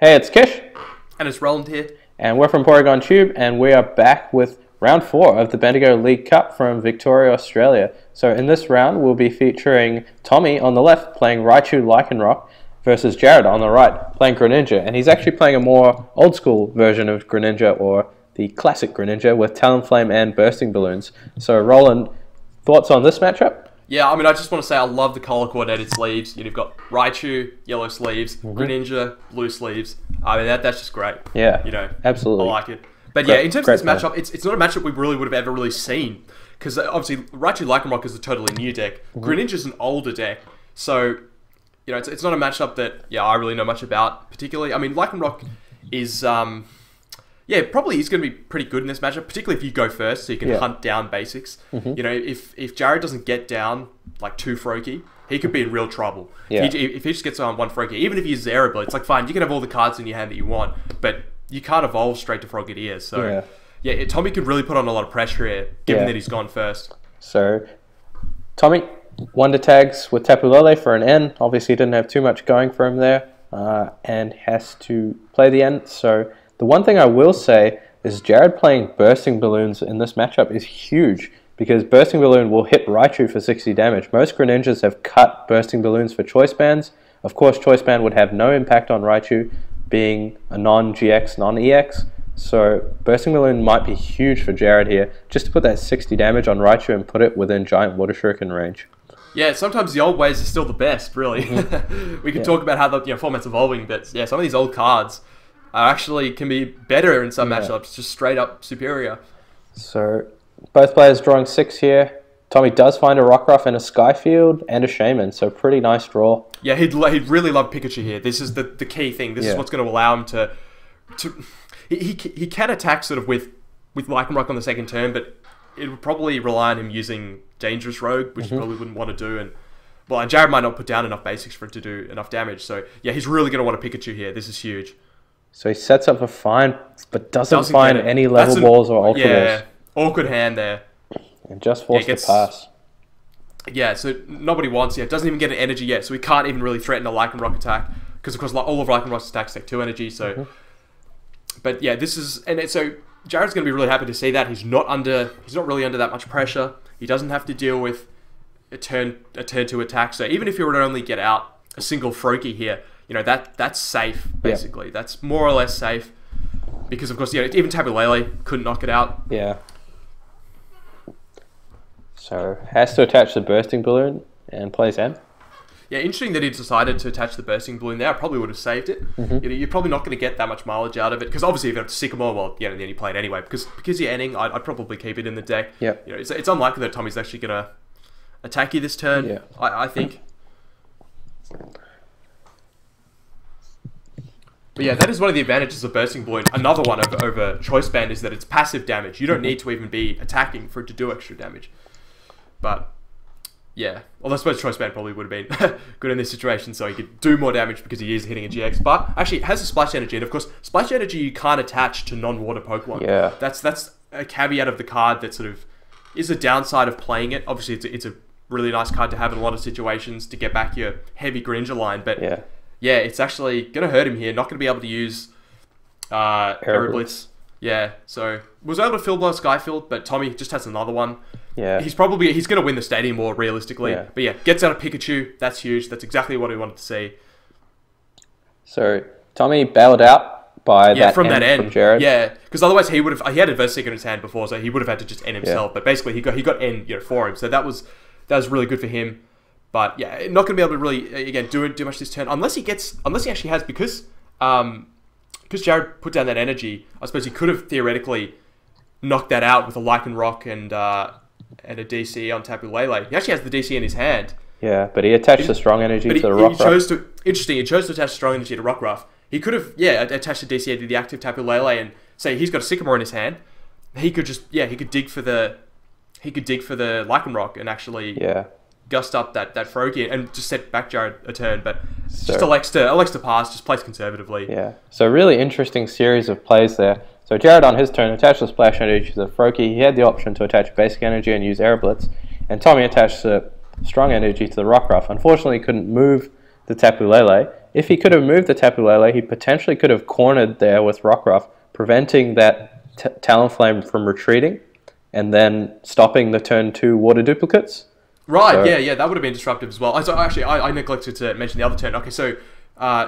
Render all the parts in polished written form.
Hey, it's Kish, And it's Roland here. and we're from Porygon Tube, and we are back with round 4 of the Bendigo League Cup from Victoria, Australia. So in this round, we'll be featuring Tommy on the left playing Raichu Lycanroc versus Jared on the right playing Greninja, and he's actually playing a more old school version of Greninja, or the classic Greninja, with Talonflame and Bursting Balloons. So Roland, thoughts on this matchup? Yeah, I just want to say I love the color coordinated sleeves. You've got Raichu, yellow sleeves, Greninja, blue sleeves. That's just great. Yeah, absolutely. I like it. But Great- yeah, in terms great of this matchup, it's not a matchup we really would have ever really seen. Because obviously, Raichu Lycanroc is a totally new deck. Greninja's an older deck. So, it's not a matchup that, I really know much about particularly. Lycanroc is... probably he's going to be pretty good in this matchup, particularly if you go first, so you can hunt down basics. If Jared doesn't get down like 2 Froakie, he could be in real trouble. Yeah. If he just gets on 1 Froakie, even if he uses Aeroblade, it's like fine, you can have all the cards in your hand that you want, but you can't evolve straight to Frogadier. So Tommy could really put on a lot of pressure here, given that he's gone first. So, Tommy, Wonder Tags with Tapu Lele for an N. Obviously didn't have too much going for him there, and has to play the N. So, the one thing I will say is Jared playing Bursting Balloons in this matchup is huge, because Bursting Balloon will hit Raichu for 60 damage. Most Greninjas have cut Bursting Balloons for Choice Bands. Of course, Choice Band would have no impact on Raichu, being a non-GX, non-EX. So Bursting Balloon might be huge for Jared here, just to put that 60 damage on Raichu and put it within Giant Water Shuriken range. Yeah, sometimes the old ways are still the best, really. We can talk about how the format's evolving, but some of these old cards actually can be better in some matchups, just straight up superior. So both players drawing 6 here. Tommy does find a Rockruff and a Skyfield and a Shaman, so pretty nice draw. Yeah, he'd really love Pikachu here. This is the key thing. This is what's going to allow him to he can attack sort of with Lycanroc on the second turn, but it would probably rely on him using Dangerous Rogue, which he probably wouldn't want to do. And Jared might not put down enough basics for it to do enough damage. So yeah, he's really going to want a Pikachu here. This is huge. So he sets up for fine, but doesn't find any level balls or ultra balls. Awkward hand there. And just forced to pass. Yeah, so nobody wants it. Doesn't even get an energy yet, so he can't even really threaten a Lycanroc attack. Because, of course, all of Lycanroc's attacks take 2 energy, so... But yeah, this is... So Jared's going to be really happy to see that. He's not really under that much pressure. He doesn't have to deal with a turn 2 attack. So even if he were to only get out a single Froakie here, that's safe, basically. That's more or less safe. Because, of course, even Tapu Lele couldn't knock it out. Yeah. So, has to attach the Bursting Balloon and plays N. Yeah, interesting that he decided to attach the Bursting Balloon there. I probably would have saved it. You're probably not going to get that much mileage out of it. Because obviously if you have Sycamore, then you play it anyway. Because you're Nning, I'd probably keep it in the deck. Yeah. It's unlikely that Tommy's actually going to attack you this turn, I think. But yeah, that is one of the advantages of Bursting Balloon. Another one over Choice Band is that it's passive damage. You don't need to even be attacking for it to do extra damage. But, yeah. Although I suppose Choice Band probably would have been good in this situation, so he could do more damage because he is hitting a GX. But, actually, it has a Splash Energy. And, of course, Splash Energy you can't attach to non-water Pokemon. Yeah. That's a caveat of the card that sort of is a downside of playing it. Obviously, it's a really nice card to have in a lot of situations to get back your heavy Greninja line. But, yeah, it's actually going to hurt him here. Not going to be able to use Aeroblitz. Yeah, so was able to fill blow Skyfield, but Tommy just has another one. Yeah. He's going to win the Stadium War realistically. Yeah. But yeah, gets out of Pikachu. That's huge. That's exactly what we wanted to see. So Tommy bailed out by that end from Jared. Yeah, because otherwise he had Adverse Seeker in his hand before, so he would have had to just end himself. But basically he got N for him, so that was really good for him. But yeah, not going to be able to really again do much this turn unless he actually has because Jared put down that energy. I suppose he could have theoretically knocked that out with a Lycanroc and a DC on Tapu Lele. He actually has the DC in his hand. Yeah, but he attached the strong energy to the Rockruff. He chose to attach strong energy to Rockruff. He could have attached the DC to the active Tapu Lele and say he's got a Sycamore in his hand. He could just he could dig for the Lycanroc and actually gust up that Froakie and just set back Jared a turn, but just elects to pass, just plays conservatively. Yeah, so really interesting series of plays there. So Jared on his turn attached the Splash Energy to the Froakie. He had the option to attach Basic Energy and use Aeroblitz, and Tommy attached the Strong Energy to the Rockruff. Unfortunately, he couldn't move the Tapu Lele, if he could have moved the Tapu Lele, he potentially could have cornered there with Rockruff, preventing that Talonflame from retreating, and then stopping the turn 2 water duplicates. Right, so, yeah, that would have been disruptive as well. So actually, I neglected to mention the other turn. Okay, so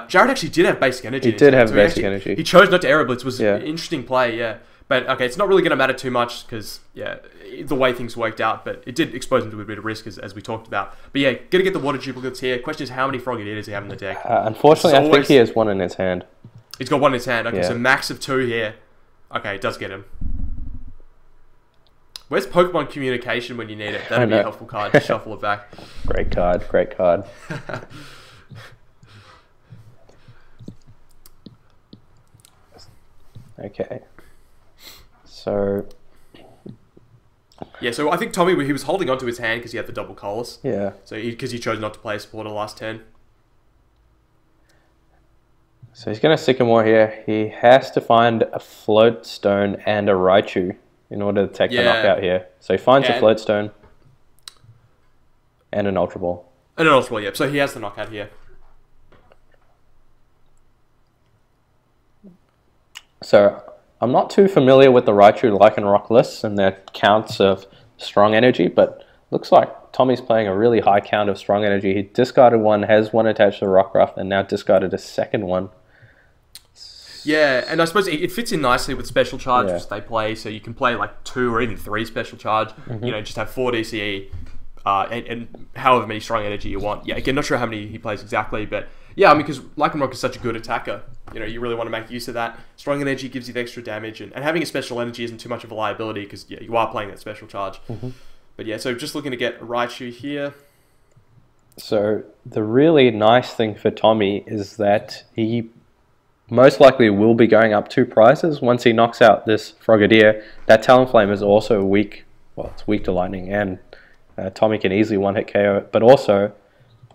Jared actually did have basic energy. He did have basic energy. He chose not to Aero Blitz, was an interesting play, yeah. But, okay, it's not really going to matter too much because, yeah, the way things worked out. But it did expose him to a bit of risk, as we talked about. But, yeah, going to get the water duplicates here. Question is, how many Frogadier does he have in the deck? Unfortunately, I think he has one in his hand. He's got one in his hand. Okay, so max of 2 here. Okay, it does get him. Where's Pokemon Communication when you need it? That'd be a helpful card to shuffle it back. Great card. Okay. So... yeah, so I think Tommy, he was holding onto his hand because he had the double Colossus. Yeah. So because he chose not to play a supporter last turn. So he's going to Sycamore here. He has to find a Floatstone and a Raichu in order to take the knockout here. So he finds a Floatstone and an Ultra Ball. And an Ultra Ball, yeah. So he has the knockout here. So I'm not too familiar with the Raichu Lycanroc lists and their counts of strong energy, but looks like Tommy's playing a really high count of strong energy. He discarded one, has one attached to Rockruff, and now discarded a second one. Yeah, and I suppose it fits in nicely with Special Charge, which they play, so you can play like 2 or even 3 Special Charge, you know, just have 4 DCE, and however many strong energy you want. Yeah, again, not sure how many he plays exactly, but yeah, I mean, because Lycanroc is such a good attacker, you know, you really want to make use of that. Strong energy gives you the extra damage, and having a special energy isn't too much of a liability, because yeah, you are playing that Special Charge. But yeah, so just looking to get Raichu here. So the really nice thing for Tommy is that he most likely will be going up 2 prizes once he knocks out this Frogadier. That Talonflame is also weak. Well, it's weak to lightning, and Tommy can easily one-hit KO it. But also,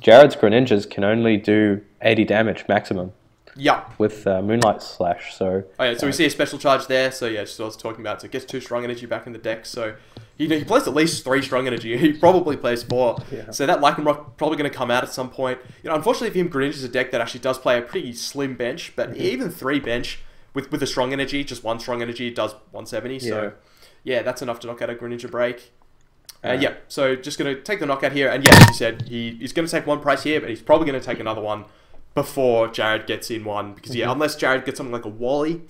Jared's Greninjas can only do 80 damage maximum. Yeah. With Moonlight Slash. So so we see a Special Charge there. So yeah, just what I was talking about. So it gets 2 strong energy back in the deck. So he plays at least 3 strong energy. He probably plays 4. Yeah. So that Lycanroc probably going to come out at some point. You know, unfortunately for him, Greninja is a deck that actually does play a pretty slim bench. But even 3 bench with a strong energy, just 1 strong energy, does 170. So yeah, that's enough to knock out a Greninja break. Yeah, so just going to take the knockout here. And yeah, as you said, he's going to take 1 prize here, but he's probably going to take another one before Jared gets in one. Because yeah, unless Jared gets something like a Wally,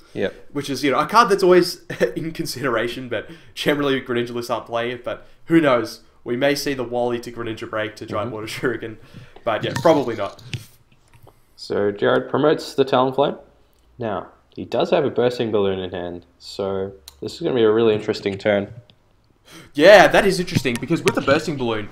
which is, you know, a card that's always in consideration, but generally Greninja lists aren't playing it. But who knows? We may see the Wally to Greninja break to Giant Water Shuriken. But yeah, probably not. So Jared promotes the Talonflame. Now, he does have a Bursting Balloon in hand, so this is going to be a really interesting turn. Yeah, that is interesting, because with the Bursting Balloon,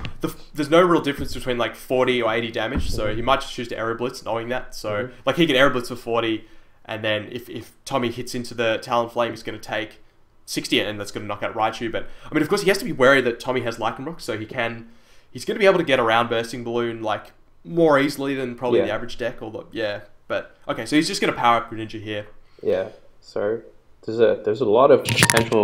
there's no real difference between like 40 or 80 damage, so he might just choose to Aero Blitz knowing that. So like he can Aero Blitz for 40, and then if Tommy hits into the Talonflame, he's going to take 60, and that's going to knock out Raichu. But I mean, of course, he has to be wary that Tommy has Lycanroc, so he's going to be able to get around Bursting Balloon like more easily than probably the average deck. But okay, so he's just going to power up Greninja here. Yeah, so there's a lot of potential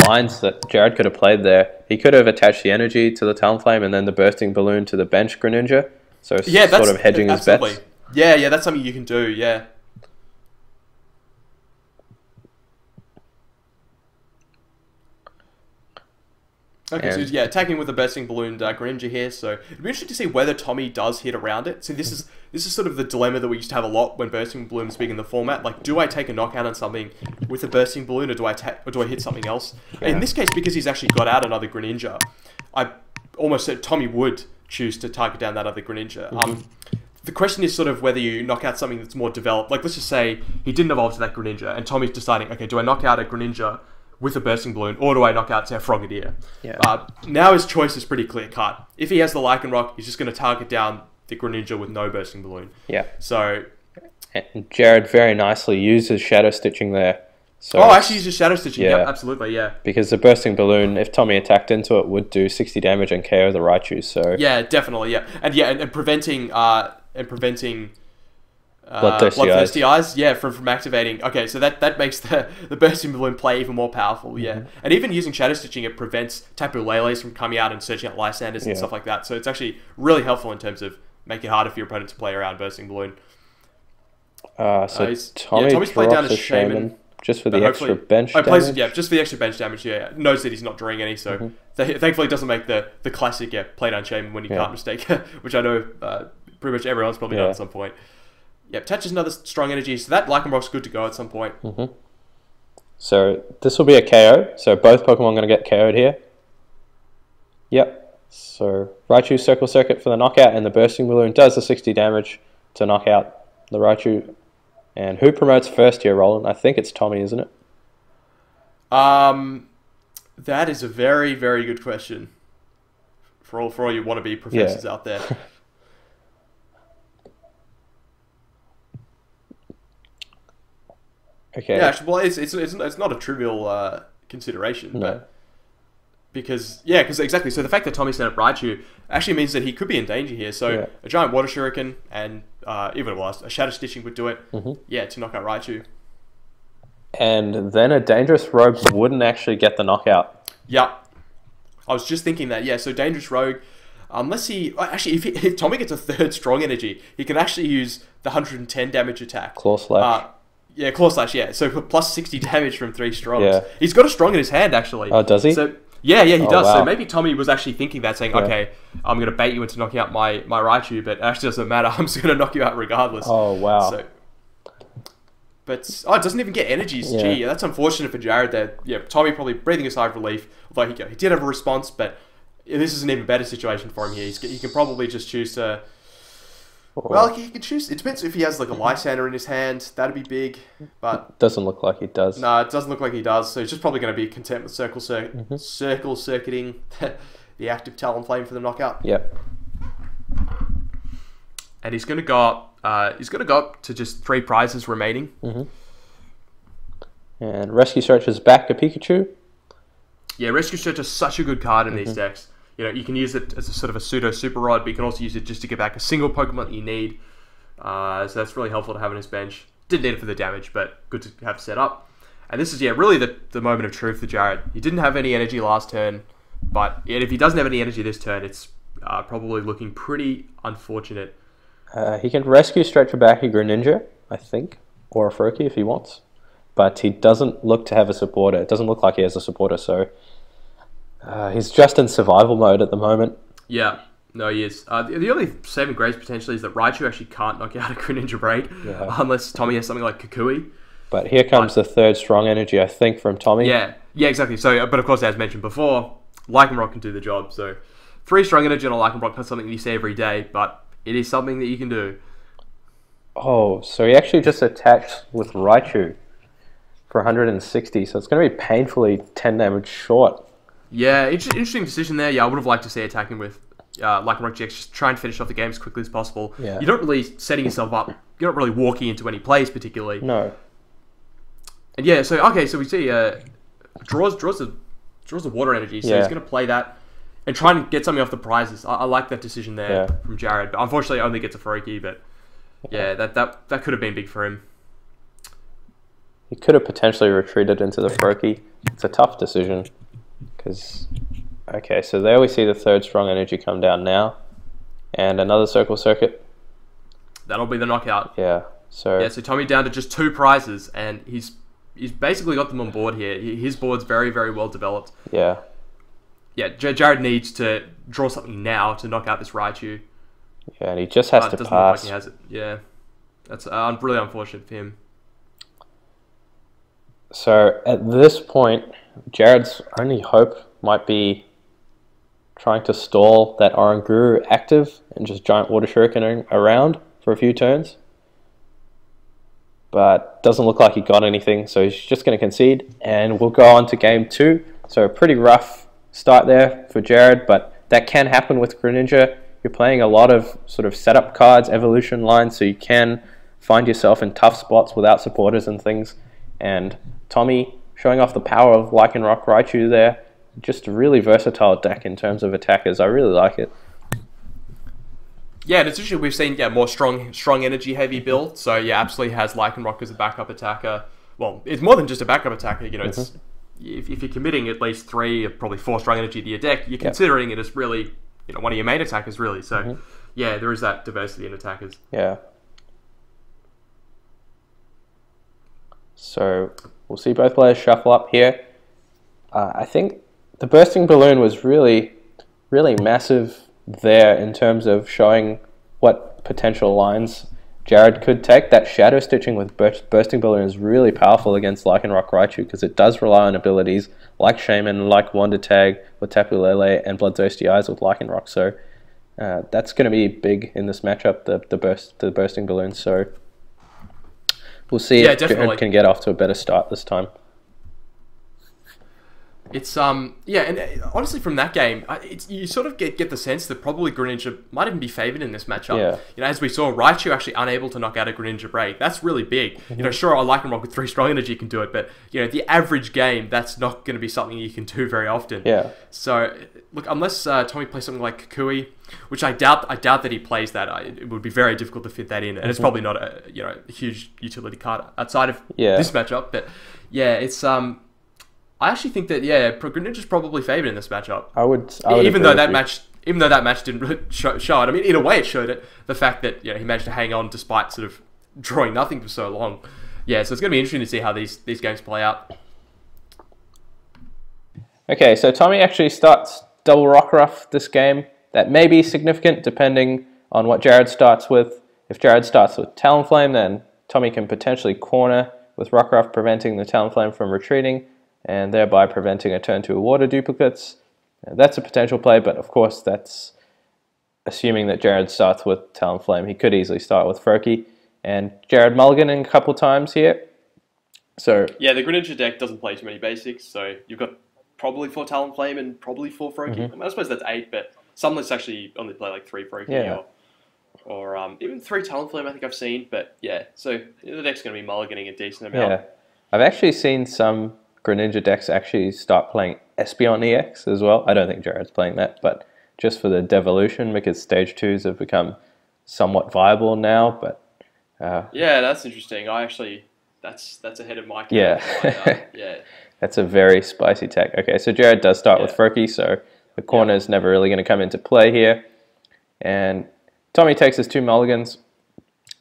lines that Jared could have played there. He could have attached the energy to the Talonflame and then the Bursting Balloon to the bench Greninja. So sort of hedging his bets. Yeah, that's something you can do, yeah. Okay, so yeah, attacking with the Bursting Balloon Greninja here, so it'd be interesting to see whether Tommy does hit around it. So this is sort of the dilemma that we used to have a lot when Bursting Balloon was big in the format. Like, do I take a knockout on something with a Bursting Balloon, or do I hit something else? Yeah. In this case, because he's actually got out another Greninja, I almost said Tommy would choose to target down that other Greninja. The question is sort of whether you knock out something that's more developed. Like, let's just say he didn't evolve to that Greninja, and Tommy's deciding, okay, do I knock out a Greninja with a Bursting Balloon, or do I knock out, say, a Frogadier? Yeah. Now his choice is pretty clear-cut. If he has the Lycanroc, he's just going to target down the Greninja with no Bursting Balloon. Yeah. So, and Jared very nicely uses Shadow Stitching there. So actually uses Shadow Stitching. Yeah, absolutely, yeah. Because the Bursting Balloon, if Tommy attacked into it, would do 60 damage and KO the Raichu. So yeah, definitely, yeah. And preventing Bloodthirsty Eyes, yeah, from activating. Okay, so that makes the Bursting Balloon play even more powerful, yeah. And even using Shadow Stitching, it prevents Tapu Leles from coming out and searching out Lysanders and stuff like that. So it's actually really helpful in terms of make it harder for your opponent to play around Bursting Balloon. So Tommy Tommy's played down drops a a Shaman just for the extra hopefully- bench Oh, damage. just for the extra bench damage. Yeah, knows that he's not drawing any, so thankfully it doesn't make the classic play down Shaman when you can't mistake, which I know pretty much everyone's probably done at some point. Yep, touches another strong energy, so that Lycanroc's good to go at some point. So this will be a KO. So both Pokemon going to get KO'd here. Yep. So Raichu Circle Circuit for the knockout, and the Bursting Balloon does the 60 damage to knock out the Raichu. And who promotes first here, Roland? I think it's Tommy, isn't it? That is a very, very good question for all you wannabe professors out there. Okay. Yeah, actually, well, it's not a trivial consideration, No. but because exactly. So the fact that Tommy set up Raichu actually means that he could be in danger here. So a giant Water Shuriken and even a Shadow Stitching would do it. To knock out Raichu. And then a Dangerous Rogue wouldn't actually get the knockout. Yeah, I was just thinking that. Yeah, so Dangerous Rogue, unless if Tommy gets a third Strong Energy, he can actually use the 110 damage attack. Claw Slash. Claw Slash. Yeah, so plus 60 damage from 3 Strongs. Yeah. He's got a Strong in his hand actually. Oh, does he? So yeah, he does. Wow. So maybe Tommy was actually thinking that, saying, "Okay, I'm going to bait you into knocking out my Raichu, but it actually doesn't matter. I'm just going to knock you out regardless." Oh, wow. So, but it doesn't even get energies. Yeah. Gee, that's unfortunate for Jared. There, Tommy probably breathing a sigh of relief. Although he did have a response, but this is an even better situation for him here. He can probably just choose to. Well, he can choose. It depends if he has like a Lysander in his hand. That'd be big, but doesn't look like he does. no, it doesn't look like he does. So he's just probably going to be content with circle circuiting the active Talonflame for the knockout. Yep. And he's going to go up to just 3 prizes remaining. And Rescue Searcher's back a Pikachu. Yeah, Rescue Search is such a good card in these decks. You can use it as a sort of a pseudo Super Rod, but you can also use it just to get back a single Pokemon that you need. So that's really helpful to have on his bench. Didn't need it for the damage, but good to have set up. And this is, really the moment of truth for Jared. He didn't have any energy last turn, but if he doesn't have any energy this turn, it's probably looking pretty unfortunate. He can Rescue Stretcher back a Greninja, I think, or a Froakie if he wants. But he doesn't look to have a supporter. It doesn't look like he has a supporter, so he's just in survival mode at the moment. Yeah, no, he is. The only saving grace potentially is that Raichu actually can't knock out a Greninja Break unless Tommy has something like Kukui. But here comes the third Strong Energy, I think, from Tommy. Yeah, exactly. So, but of course, as mentioned before, Lycanroc can do the job. So, 3 Strong Energy on a Lycanroc, not something that you see every day, but it is something that you can do. Oh, so he actually just attached with Raichu for 160, so it's going to be painfully 10 damage short. Yeah, interesting decision there. Yeah, I would have liked to see attacking with Lycanroc GX, just try and finish off the game as quickly as possible. Yeah. You're not really setting yourself up. You're not really walking into any plays particularly. No. And yeah, so we see draws the water energy, so he's going to play that and try and get something off the prizes. I like that decision there from Jared, but unfortunately only gets a Froakie, but that could have been big for him. He could have potentially retreated into the Froakie. It's a tough decision. So there we see the third Strong Energy come down now. And another Circle Circuit. That'll be the knockout. Yeah. So Tommy down to just 2 prizes, and he's basically got them on board here. His board's very, very well developed. Yeah. Yeah, Jared needs to draw something now to knock out this Raichu. Yeah, and he just has to doesn't pass. look like he has it. Yeah. That's really unfortunate for him. So at this point, Jared's only hope might be trying to stall that Oranguru active and just giant Water Shuriken around for a few turns. But doesn't look like he got anything, so he's just going to concede. And we'll go on to game 2. So a pretty rough start there for Jared, but that can happen with Greninja. You're playing a lot of sort of setup cards, evolution lines, so you can find yourself in tough spots without supporters and things. And Tommy showing off the power of Lycanroc Raichu there. Just a really versatile deck in terms of attackers. I really like it. Yeah, and it's usually we've seen more strong energy heavy build. So yeah, absolutely has Lycanroc as a backup attacker. Well, it's more than just a backup attacker. It's if you're committing at least 3 or probably 4 strong energy to your deck, you're considering it as really one of your main attackers really. So yeah, there is that diversity in attackers. Yeah. So we'll see both players shuffle up here. I think the bursting balloon was really, really massive there in terms of showing what potential lines Jared could take. That shadow stitching with bursting balloon is really powerful against Lycanroc Raichu because it does rely on abilities like Shaman, like Wonder Tag with Tapu Lele, and Bloodthirsty Eyes with Lycanroc. So that's going to be big in this matchup, the bursting balloon. So we'll see if Jared can get off to a better start this time. It's yeah, and honestly, from that game, you sort of get the sense that probably Greninja might even be favored in this matchup. Yeah. You know, as we saw, Raichu actually unable to knock out a Greninja break. That's really big. Mm-hmm. You know, sure, a Lycanroc with 3 strong energy can do it, but you know, the average game, that's not going to be something you can do very often. Yeah. So, look, unless Tommy plays something like Kukui, which I doubt that he plays that, it would be very difficult to fit that in, and it's probably not a huge utility card outside of this matchup. But yeah, it's I actually think that Greninja's probably favored in this matchup. I would even though that match didn't really show it. I mean, in a way, it showed it. The fact that he managed to hang on despite sort of drawing nothing for so long. Yeah, so it's going to be interesting to see how these games play out. Okay, so Tommy actually starts double Rockruff this game. That may be significant depending on what Jared starts with. If Jared starts with Talonflame, then Tommy can potentially corner with Rockruff, preventing the Talonflame from retreating, and thereby preventing a turn 2 water duplicates. That's a potential play, but of course that's assuming that Jared starts with Talonflame. He could easily start with Froakie, and Jared mulliganing a couple times here. So yeah, the Greninja deck doesn't play too many basics, so you've got probably 4 Talonflame and probably 4 Froakie. I mean, I suppose that's 8, but some lists actually only play like 3 Froakie or even 3 Talonflame I think I've seen, but yeah, so the deck's going to be mulliganing a decent amount. Yeah, I've actually seen some Greninja decks actually start playing Espeon EX as well. I don't think Jared's playing that, but just for the devolution, because stage 2s have become somewhat viable now. But yeah, that's interesting. That's ahead of my yeah. Yeah, that's a very spicy tech. Okay, so Jared does start with Froakie, so the corner is never really going to come into play here. And Tommy takes his 2 mulligans,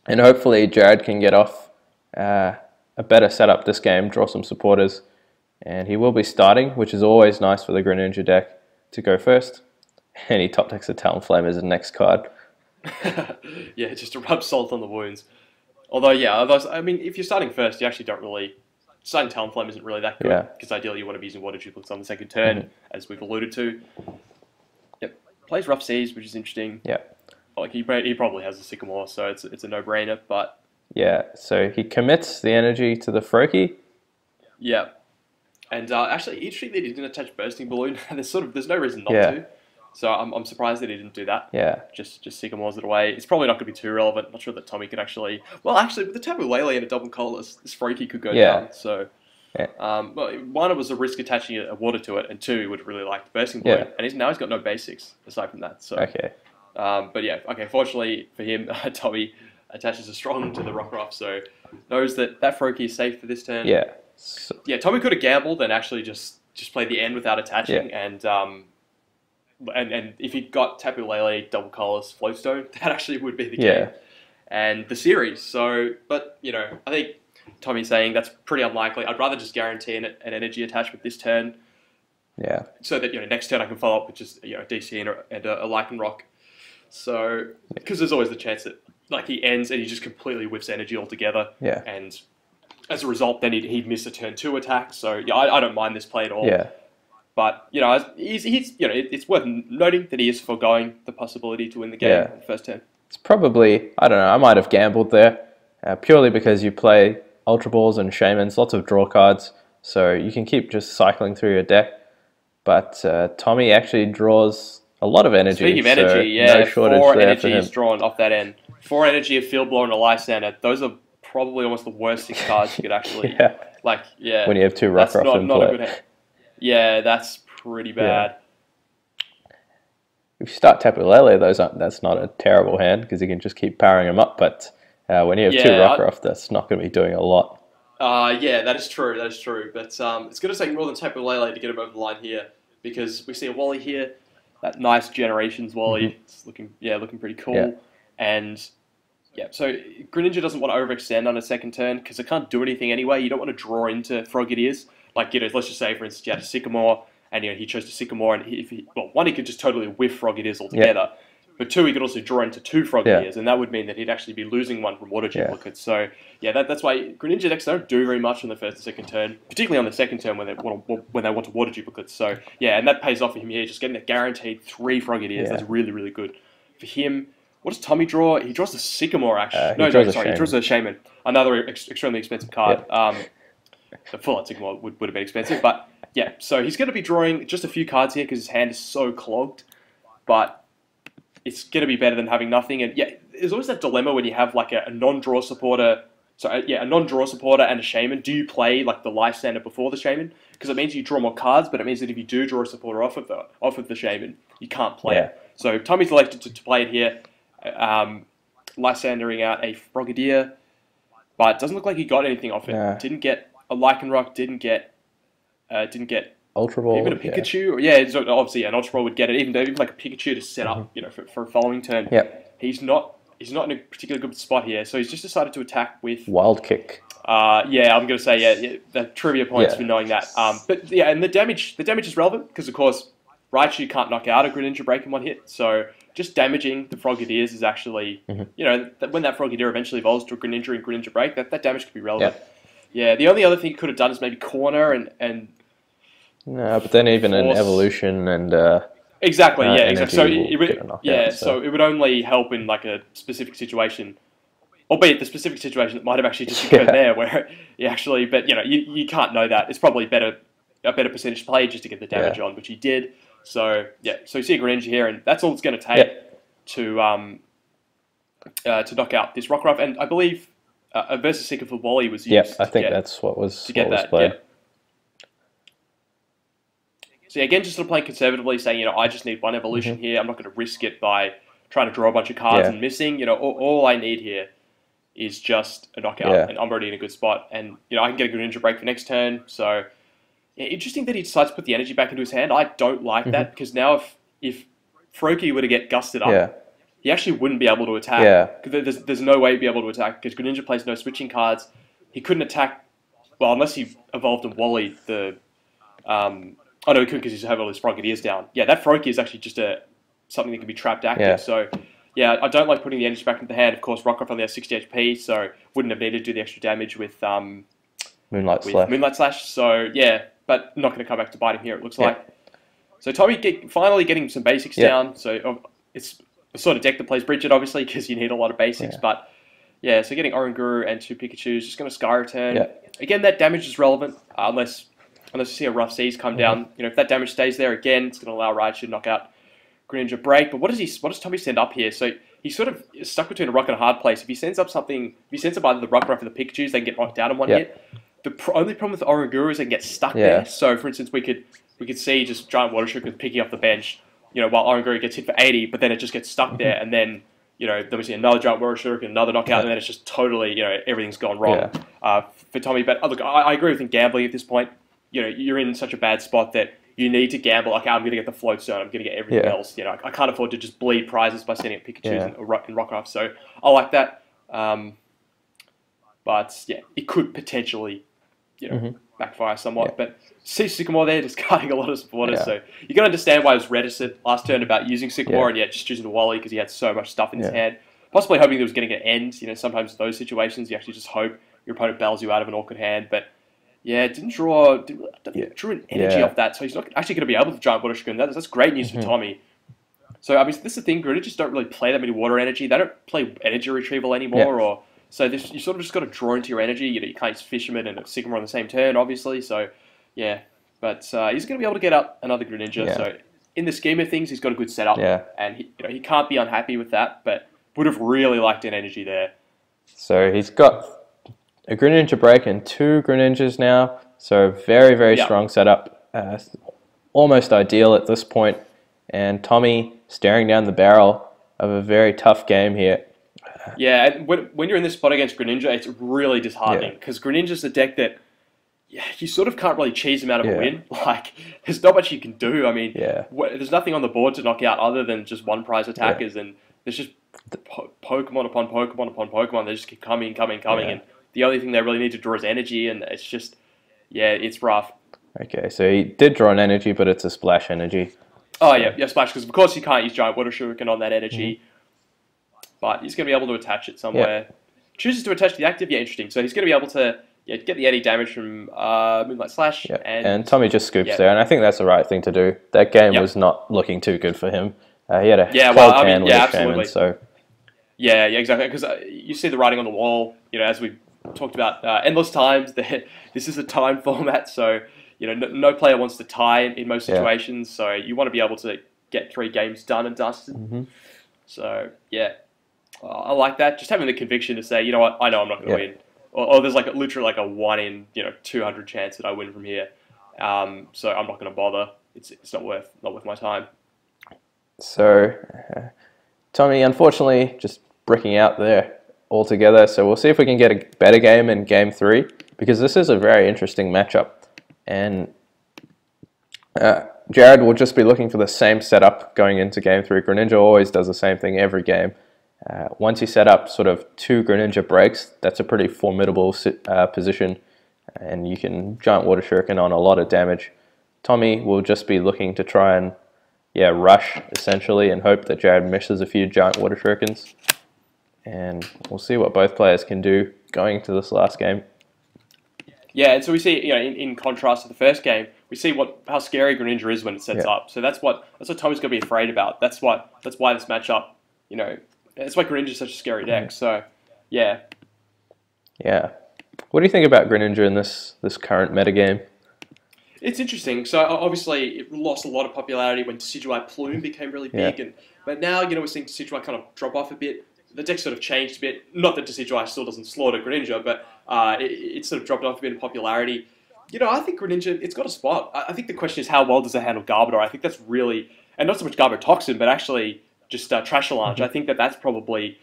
and hopefully Jared can get off a better setup this game, draw some supporters. And he will be starting, which is always nice for the Greninja deck to go first. And he top decks a Talonflame as the next card. Yeah, just to rub salt on the wounds. Although, I mean, if you're starting first, you actually don't really... Starting Talonflame isn't really that good, because ideally you want to be using water duplicates on the second turn, as we've alluded to. Yep, plays Rough Seas, which is interesting. Yeah. Like, he probably has a Sycamore, so it's a no-brainer, but... Yeah, so he commits the energy to the Froakie. Yeah. And actually, interesting that he didn't attach Bursting Balloon. There's no reason not to. So I'm surprised that he didn't do that. Yeah. Just Sycamores it away. It's probably not going to be too relevant. Not sure that Tommy could actually... Well, actually, with the Tapu Lele and a double colorless, this Froakie could go down. So, well, one, it was a risk attaching a water to it, and 2, he would have really liked the Bursting Balloon. And now he's got no basics aside from that. So, okay. But yeah, okay. Fortunately for him, Tommy attaches a strong to the Rockruff, so knows that Froakie is safe for this turn. Yeah. So, yeah, Tommy could have gambled and actually just play the end without attaching, and if he got Tapu Lele, double colors, Floatstone, that actually would be the game and the series. So, but I think Tommy's saying that's pretty unlikely. I'd rather just guarantee an energy attachment this turn. Yeah. So that next turn I can follow up with just DC and a Lycanroc. So because there's always the chance that like he ends and he just completely whiffs energy altogether. Yeah. And as a result, then he'd miss a turn 2 attack. So yeah, I don't mind this play at all. Yeah. But he's it's worth noting that he is foregoing the possibility to win the game on the first turn. It's probably, I don't know, I might have gambled there purely because you play Ultra Balls and Shamans, lots of draw cards, so you can keep just cycling through your deck. But Tommy actually draws a lot of energy. Speaking of energy, no shortage 4 there energy for him. is drawn off that end. 4 energy of Field Blower and a Lysander. Those are probably almost the worst 6 cards you could actually when you have 2 Rockruff in play. A good hand. Yeah, that's pretty bad. Yeah. If you start Tapu Lele, that's not a terrible hand because you can just keep powering them up. But when you have 2 Rockruff, that's not going to be doing a lot. Yeah, that is true. That is true. But it's going to take more than Tapu Lele to get him over the line here because we see a Wally here. that nice Generations Wally. It's looking pretty cool. Yeah. And yeah, so Greninja doesn't want to overextend on a second turn because it can't do anything anyway. You don't want to draw into Frogadiers. Like, let's just say, for instance, you had a Sycamore, and he chose to Sycamore, and one, he could just totally whiff Frogadiers altogether. Yeah. But two, he could also draw into 2 Frogadiers, and that would mean that he'd actually be losing one from Water Duplicates. So, yeah, that's why Greninja decks don't do very much on the first and second turn, particularly on the second turn when they want to Water Duplicates. So, yeah, and that pays off for him here, just getting a guaranteed 3 Frogadiers. That's really, really good. For him, what does Tommy draw? He draws the Sycamore, actually. He draws a Shaman. Another extremely expensive card. The full-out Sycamore would have been expensive, but yeah. So he's going to be drawing just a few cards here because his hand is so clogged, but it's going to be better than having nothing. And yeah, there's always that dilemma when you have like a non-draw supporter. So a non-draw supporter and a Shaman. Do you play like the Lysander before the Shaman? Because it means you draw more cards, but it means that if you do draw a supporter off of the Shaman, you can't play it. So Tommy's elected to play it here. Lysandering out a Frogadier, but it doesn't look like he got anything off it. Didn't get a Lycanroc, didn't get Ultra Ball, even a Pikachu. Yeah, obviously an Ultra Ball would get it. Even like a Pikachu to set up, for a following turn. He's not in a particularly good spot here, so he's just decided to attack with Wild Kick. I'm going to say the trivia points for knowing that. But yeah, and the damage is relevant because of course Raichu can't knock out a Greninja Break in one hit, so just damaging the Frogadiers is actually, when that Frogadier eventually evolves to a Greninja and Greninja Break, that damage could be relevant. Yeah, the only other thing he could have done is maybe corner and no, but then even an evolution and exactly. So so it would only help in like a specific situation, albeit the specific situation that might have actually just occurred there, where but you can't know that. It's probably a better percentage play just to get the damage on, which he did. So so you see a Greninja here, and that's all it's going to take to knock out this Rockruff. And I believe a Versus Seeker for Wally was used. I think that's what was played. So again, just sort of playing conservatively, saying I just need one evolution here. I'm not going to risk it by trying to draw a bunch of cards and missing. All I need here is just a knockout, and I'm already in a good spot. And I can get a Greninja Break for next turn. So. Yeah, interesting that he decides to put the energy back into his hand. I don't like that because now if Froakie were to get gusted up, he actually wouldn't be able to attack. Because there's no way he'd be able to attack because Greninja plays no switching cards. He couldn't attack, unless he evolved and Wally the... he couldn't because he's had all his Frogadiers down. Yeah, that Froakie is actually just something that can be trapped active. So, yeah, I don't like putting the energy back into the hand. Of course, Rockruff only has 60 HP, so wouldn't have needed to do the extra damage with Moonlight Slash. So, yeah, but not going to come back to bite him here, it looks like. So Tommy finally getting some basics down. So it's the sort of deck that plays Bridget, obviously, because you need a lot of basics. But, yeah, so getting Oranguru and 2 Pikachus, just going to Sky Return. Again, that damage is relevant, unless you see a Rough Seas come down. If that damage stays there, again, it's going to allow Raichu to knock out Greninja Break. But what does Tommy send up here? So he's sort of stuck between a rock and a hard place. If he sends up something, if he sends up either the Rockruff or the Pikachus, they can get knocked down in one hit. The only problem with Oranguru is they can get stuck there. So, for instance, we could see just Giant Water Shuriken picking up the bench, while Oranguru gets hit for 80, but then it just gets stuck there, and then, then we see another Giant Water Shuriken, another knockout, and then it's just totally, everything's gone wrong for Tommy. But look, I agree with him gambling at this point. You're in such a bad spot that you need to gamble. Okay, I'm going to get the Float Stone, I'm going to get everything else. I can't afford to just bleed prizes by sending up Pikachu and Rockruff. So I like that. But yeah, it could potentially backfire somewhat. But see Sycamore there, discarding a lot of supporters. So you can understand why he was reticent last turn about using Sycamore and just choosing the Wally because he had so much stuff in his hand. Possibly hoping that it was getting an end. Sometimes in those situations you actually just hope your opponent bails you out of an awkward hand. But yeah, didn't drew an energy off that. So he's not actually going to be able to Giant Water Shuriken. That's great news for Tommy. So I mean, this is the thing. Greninjas don't really play that many water energy. They don't play energy retrieval anymore, So you sort of just got to draw into your energy. You can't use Fisherman and a Sycamore on the same turn, obviously. So, yeah. But he's going to be able to get up another Greninja. So, in the scheme of things, he's got a good setup. And he can't be unhappy with that, but would have really liked an energy there. So, he's got a Greninja Break and 2 Greninjas now. So, very, very strong setup. Almost ideal at this point. And Tommy staring down the barrel of a very tough game here. Yeah, and when you're in this spot against Greninja, it's really disheartening because Greninja's a deck that yeah, you sort of can't really cheese him out of Yeah. a win. Like, there's not much you can do. I mean, Yeah. there's nothing on the board to knock out other than just one prize attackers, and there's just Pokemon upon Pokemon upon Pokemon. They just keep coming, Yeah. and the only thing they really need to draw is energy, and it's just, yeah, it's rough. Okay, so he did draw an energy, but it's a splash energy. Oh, yeah, Splash, because of course you can't use Giant Water Shuriken on that energy, Mm-hmm. but he's going to be able to attach it somewhere. Chooses to attach the active, yeah, interesting. So he's going to be able to get the eddy damage from Moonlight Slash. Yeah. And And Tommy just scoops yeah. there, and I think that's the right thing to do. That game Yep. was not looking too good for him. He had a Yeah, cold well, I hand mean, with yeah, a Shaman, absolutely. so Yeah, exactly. Because you see the writing on the wall. As we talked about endless times. This is a time format, so no player wants to tie in most Yeah. situations. So you want to be able to get 3 games done and dusted. Mm-hmm. So yeah, I like that. Just having the conviction to say, you know what, I know I'm not going to Yeah. win, or there's literally like a 1 in 200 chance that I win from here. So I'm not going to bother. It's not worth my time. So, Tommy, unfortunately, just bricking out there altogether. So we'll see if we can get a better game in Game 3, because this is a very interesting matchup. And Jared will just be looking for the same setup going into Game 3. Greninja always does the same thing every game. Once you set up sort of 2 Greninja breaks, that's a pretty formidable position, and you can Giant Water Shuriken on a lot of damage. Tommy will just be looking to try and rush, essentially, and hope that Jared misses a few Giant Water Shurikens. And we'll see what both players can do going into this last game. Yeah, and so we see, in contrast to the first game, we see how scary Greninja is when it sets Yeah. up. So that's what Tommy's going to be afraid about. That's why this matchup, that's why Greninja is such a scary deck. So, yeah. Yeah. What do you think about Greninja in this current metagame? It's interesting. So obviously it lost a lot of popularity when Decidueye Plume became really big, but now we're seeing Decidueye kind of drop off a bit. The deck sort of changed a bit. Not that Decidueye still doesn't slaughter Greninja, but it sort of dropped off a bit in popularity. I think Greninja, it's got a spot. I think the question is how well does it handle Garbodor. I think that's really, and not so much Garbotoxin, but actually just Trashalange. I think that's probably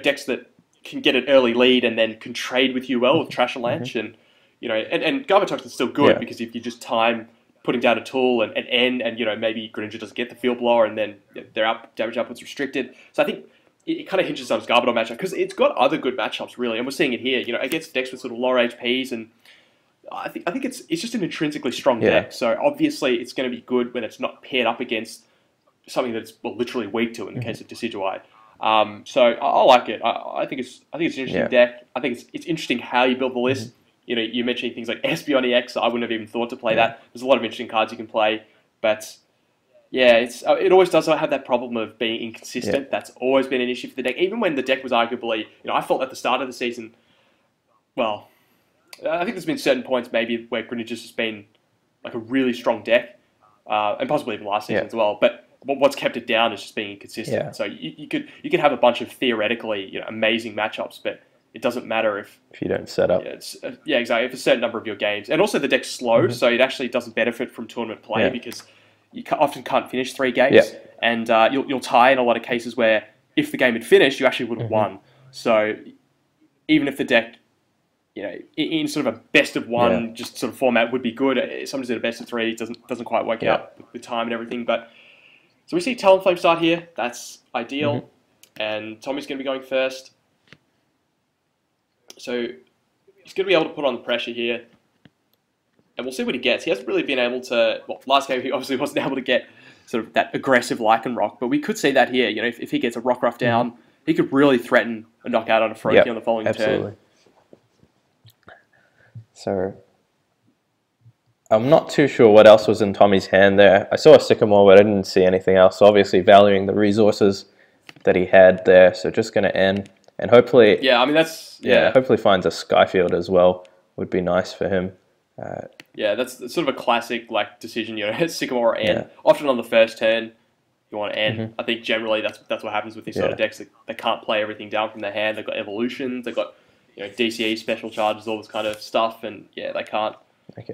decks that can get an early lead and then can trade with you well with Trashalange and. And Garbotoxin's still good because if you just time putting down a tool and end, and maybe Greninja doesn't get the field blower, and then their damage output's restricted. So I think it kind of hinges on its Garbodor matchup, because it's got other good matchups really, and we're seeing it here. Against decks with sort of lower HPs, and I think it's just an intrinsically strong deck. So obviously it's going to be good when it's not paired up against something that's literally weak to in the case of Decidueye. So I like it. I think it's an interesting deck. I think it's interesting how you build the list. You mentioned things like Espeon EX. I wouldn't have even thought to play that. There's a lot of interesting cards you can play, but yeah, it always does have that problem of being inconsistent. Yeah. That's always been an issue for the deck. Even when the deck was arguably, I felt at the start of the season, well, I think there's been certain points maybe where Greninja's just been like a really strong deck, and possibly even last season as well. But what's kept it down is just being inconsistent. Yeah. So you could have a bunch of theoretically amazing matchups, but it doesn't matter if you don't set up. Yeah, exactly. For a certain number of your games, and also the deck's slow, so it actually doesn't benefit from tournament play because you often can't finish 3 games, and you'll tie in a lot of cases where if the game had finished, you actually would have won. So even if the deck, in sort of a best of 1 just sort of format would be good, sometimes in a best of 3 it doesn't quite work out with time and everything. But so we see Talonflame start here. That's ideal, and Tommy's going to be going first. So he's going to be able to put on the pressure here, and we'll see what he gets. He hasn't really been able to. Well, last game he obviously wasn't able to get sort of that aggressive Lycanroc, but we could see that here. If he gets a Rockruff down, he could really threaten a knockout on a Froakie on the following turn. So I'm not too sure what else was in Tommy's hand there. I saw a Sycamore, but I didn't see anything else. So obviously valuing the resources that he had there. So just going to end. And hopefully, hopefully finds a Skyfield as well. Would be nice for him. That's sort of a classic decision. Sycamore or N. Often on the first turn, you want to N. I think generally that's what happens with these sort of decks. They can't play everything down from their hand. They've got evolutions. They've got DCE special charges, all this kind of stuff, and they can't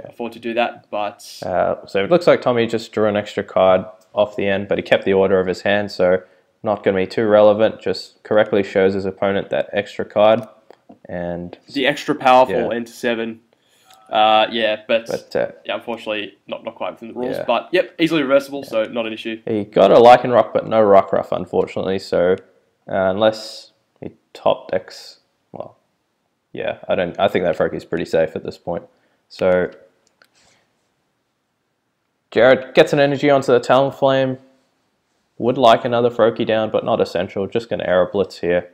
afford to do that. But so it looks like Tommy just drew an extra card off the end, but he kept the order of his hand, so. Not going to be too relevant, just correctly shows his opponent that extra card. And the extra powerful Enter 7. Yeah, but yeah, unfortunately, not quite within the rules. Yeah. But yep, easily reversible, so not an issue. he got a Lycanroc, but no Rockruff, unfortunately. So unless he top decks, well, yeah, I think that Froakie's pretty safe at this point. So Jared gets an energy onto the Talonflame. Would like another Froakie down, but not essential. Just going to Aero Blitz here.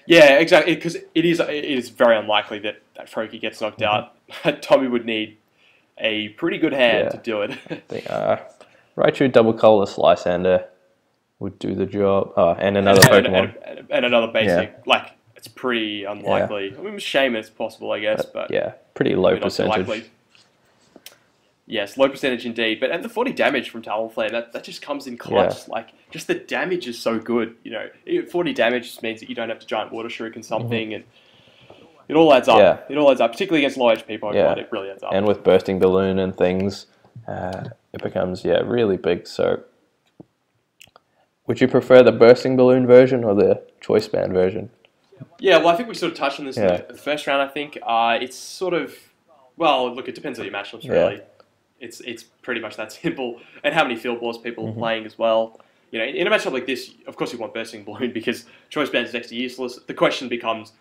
Yeah, exactly. Because it is very unlikely that Froakie gets knocked out. Tommy would need a pretty good hand to do it. Raichu double colorless Lysander would do the job. Oh, and another Pokemon. And another basic. Yeah. Like, it's pretty unlikely. Yeah. I mean, Shaman is possible, I guess. But yeah, pretty low percentage. Yes, low percentage indeed. But and the 40 damage from Talonflame, that just comes in clutch. Yeah. Like, just the damage is so good. You know, 40 damage just means that you don't have to Giant Water Shuriken something, and it all adds up. Yeah. It all adds up, particularly against low HP Pokemon. Yeah. It really adds up. And with Bursting Balloon and things, it becomes really big. So, would you prefer the Bursting Balloon version or the Choice Band version? Yeah, well, I think we sort of touched on this in the first round. I think it's sort of look, it depends on your matchups really. Yeah. It's pretty much that simple, and how many field balls people are playing as well. You know, in a matchup like this, of course you want Bursting Balloon because Choice Band is next to useless. The question becomes,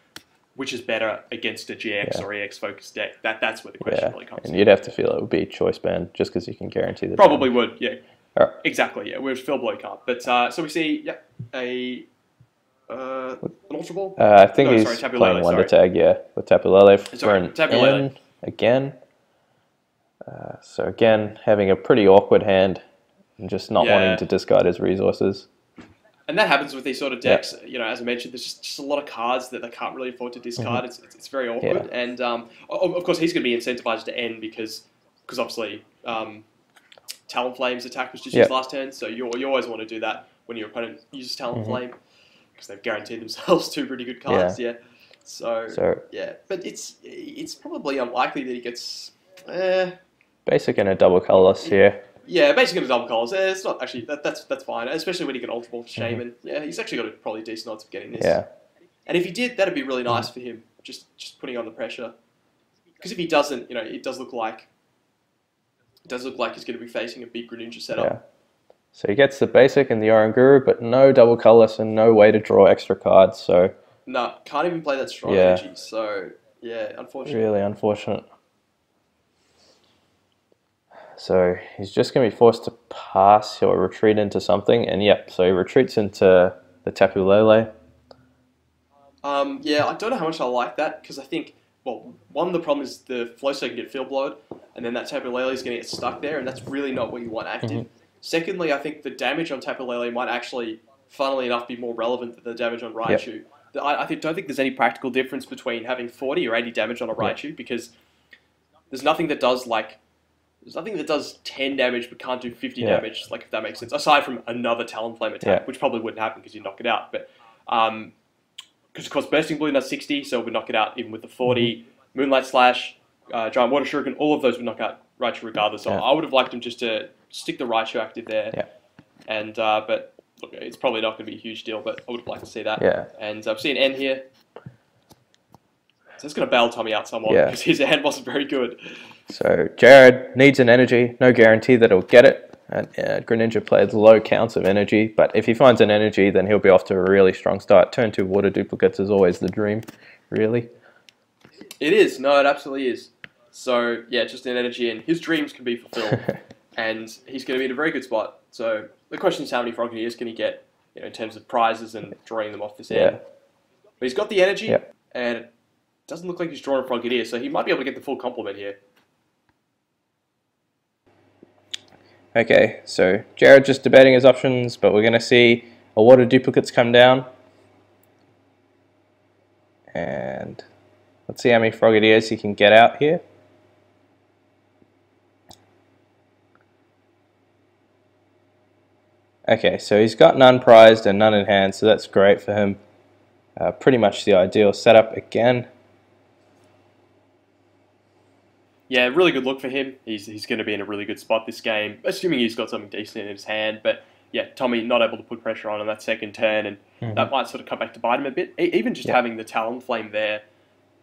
which is better against a GX or EX focused deck? That's where the question really comes. And you'd have to feel it would be Choice Band just because you can guarantee the probably would, yeah. Right. Exactly, yeah. Whereas Field Blow can't. But so we see an Ultra Ball. I think he's playing Wonder Tag, with Tapu Lele for an N again. So again, having a pretty awkward hand and just not wanting to discard his resources. And that happens with these sort of decks. Yeah. You know, as I mentioned, there's just a lot of cards that they can't really afford to discard. It's very awkward. Yeah. And of course, he's going to be incentivized to end because obviously Talonflame's attack was just used last turn. So you always want to do that when your opponent uses Talonflame because they've guaranteed themselves two pretty good cards. Yeah. So yeah, but it's probably unlikely that he gets. Basic and a double colorless here. Yeah, basic and a double colorless. It's not actually that's fine, especially when you get Ultra Ball for Shaman. Yeah, he's actually got a probably decent odds of getting this. Yeah. And if he did, that'd be really nice for him. Just putting on the pressure. Because if he doesn't, it does look like he's going to be facing a big Greninja setup. Yeah. So he gets the basic and the Oranguru, but no double colorless and no way to draw extra cards. So no, can't even play that strong energy. So yeah, unfortunately. Really unfortunate. So he's just going to be forced to pass or retreat into something. And so he retreats into the Tapu Lele. Yeah, I don't know how much I like that because I think, one, the problem is the flow state can get field blowed and then that Tapu Lele is going to get stuck there and that's really not what you want active. Secondly, I think the damage on Tapu Lele might actually, funnily enough, be more relevant than the damage on Raichu. Yep. I don't think there's any practical difference between having 40 or 80 damage on a Raichu because there's nothing that does 10 damage but can't do 50 damage, if that makes sense. Aside from another Talonflame attack, which probably wouldn't happen because you knock it out. But because of course Bursting Balloon does 60, so it would knock it out even with the 40. Moonlight Slash, Giant Water Shuriken, all of those would knock out Raichu regardless. So I would have liked him just to stick the Raichu active there. Yeah. And but look, it's probably not going to be a huge deal, but I would have liked to see that. Yeah. And I've seen N here. So it's going to bail Tommy out somewhat because his hand wasn't very good. So Jared needs an energy, no guarantee that he'll get it. And Greninja plays low counts of energy, but if he finds an energy, then he'll be off to a really strong start. Turn 2 water duplicates is always the dream, really. It is. No, it absolutely is. So yeah, just an energy, and his dreams can be fulfilled, and he's going to be in a very good spot. So the question is, how many Frogadiers can he get, in terms of prizes and drawing them off this end? But he's got the energy, and it doesn't look like he's drawing a Frogadier, so he might be able to get the full complement here. Okay, so Jared just debating his options, but we're going to see a water duplicates come down. And let's see how many Frogadiers he can get out here. Okay, so he's got none prized and none in hand, so that's great for him. Pretty much the ideal setup again. Yeah, really good look for him. He's going to be in a really good spot this game, assuming he's got something decent in his hand. But yeah, Tommy not able to put pressure on that second turn, and that might sort of come back to bite him a bit. Even just having the Talonflame there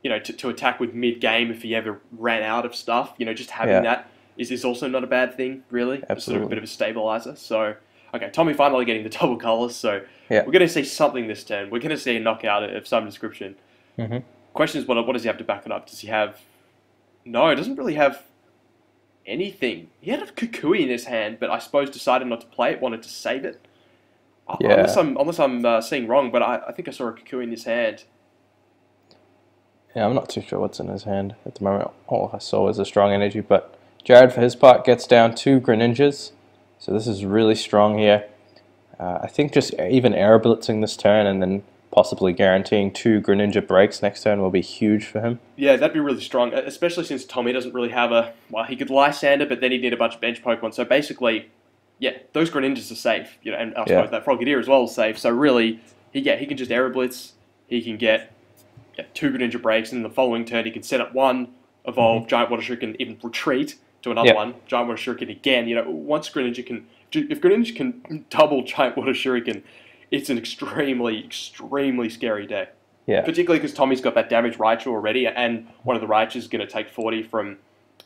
to attack with mid-game if he ever ran out of stuff. Just having Yeah. that is also not a bad thing, really. It's sort of a Absolutely. bit of a stabilizer. So, okay, Tommy finally getting the double colours. So Yeah. we're going to see something this turn. We're going to see a knockout of some description. Hmm. Question is, what does he have to back it up? Does he have... No, he doesn't really have anything. He had a Kukui in his hand, but I suppose decided not to play it, wanted to save it. Yeah. Unless I'm seeing wrong, but I think I saw a Kukui in his hand. Yeah, I'm not too sure what's in his hand at the moment. All I saw was a strong energy, but Jared, for his part, gets down 2 Greninjas. So this is really strong here. I think just even air blitzing this turn and then possibly guaranteeing 2 Greninja breaks next turn will be huge for him. Yeah, that'd be really strong, especially since Tommy doesn't really have he could Lysander, but then he'd need a bunch of bench Pokemon. So basically, yeah, those Greninjas are safe, and I suppose that Frogadier as well is safe. So really, he can just Air Blitz, he can get 2 Greninja breaks, and in the following turn he can set up 1 Evolve, Giant Water Shuriken, even retreat to another one, Giant Water Shuriken again. Once if Greninja can double Giant Water Shuriken, it's an extremely, extremely scary deck. Yeah. Particularly because Tommy's got that damaged Raichu already, and one of the Raichus is going to take 40 from